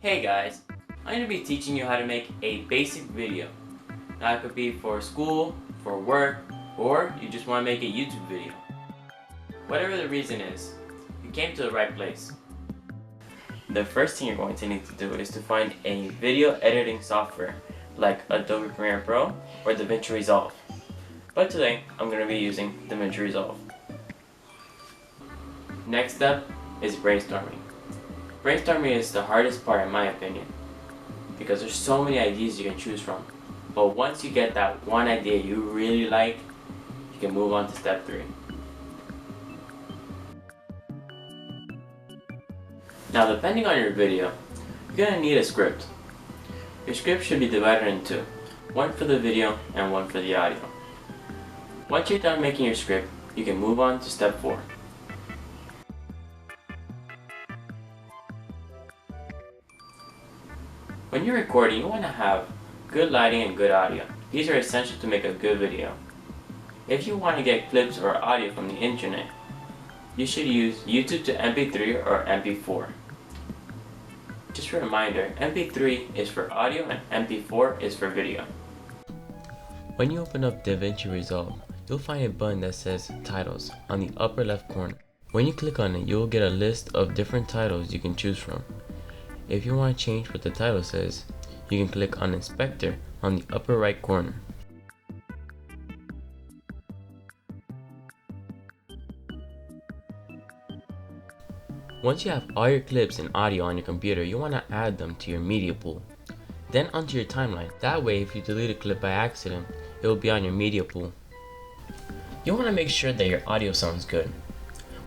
Hey guys, I'm going to be teaching you how to make a basic video. Now it could be for school, for work, or you just want to make a YouTube video. Whatever the reason is, you came to the right place. The first thing you're going to need to do is to find a video editing software like Adobe Premiere Pro or DaVinci Resolve. But today, I'm going to be using DaVinci Resolve. Next step is brainstorming. Brainstorming is the hardest part in my opinion, because there's so many ideas you can choose from. But once you get that one idea you really like, you can move on to step 3. Now depending on your video, you're going to need a script. Your script should be divided in two, one for the video and one for the audio. Once you're done making your script, you can move on to step 4. When you're recording, you want to have good lighting and good audio. These are essential to make a good video. If you want to get clips or audio from the internet, you should use YouTube to MP3 or MP4. Just a reminder, MP3 is for audio and MP4 is for video. When you open up DaVinci Resolve, you'll find a button that says Titles on the upper left corner. When you click on it, you'll get a list of different titles you can choose from. If you want to change what the title says, you can click on Inspector on the upper right corner. Once you have all your clips and audio on your computer, you want to add them to your media pool. Then onto your timeline. That way, if you delete a clip by accident, it will be on your media pool. You want to make sure that your audio sounds good.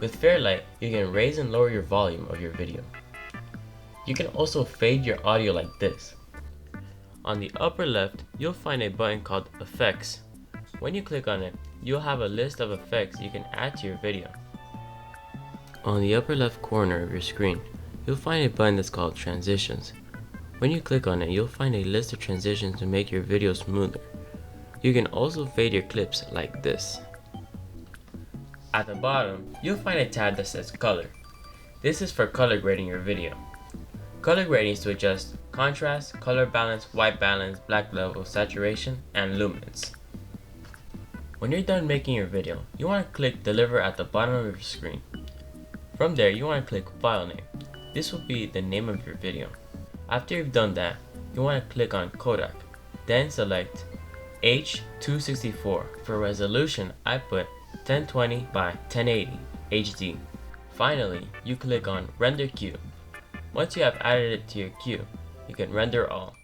With Fairlight, you can raise and lower your volume of your video. You can also fade your audio like this. On the upper left, you'll find a button called Effects. When you click on it, you'll have a list of effects you can add to your video. On the upper left corner of your screen, you'll find a button that's called Transitions. When you click on it, you'll find a list of transitions to make your video smoother. You can also fade your clips like this. At the bottom, you'll find a tab that says Color. This is for color grading your video. Color grading is to adjust contrast, color balance, white balance, black level, saturation, and luminance. When you're done making your video, you want to click Deliver at the bottom of your screen. From there, you want to click File Name. This will be the name of your video. After you've done that, you want to click on Codec. Then select H.264. For resolution, I put 1020 by 1080 HD. Finally, you click on Render Queue. Once you have added it to your queue, you can render all.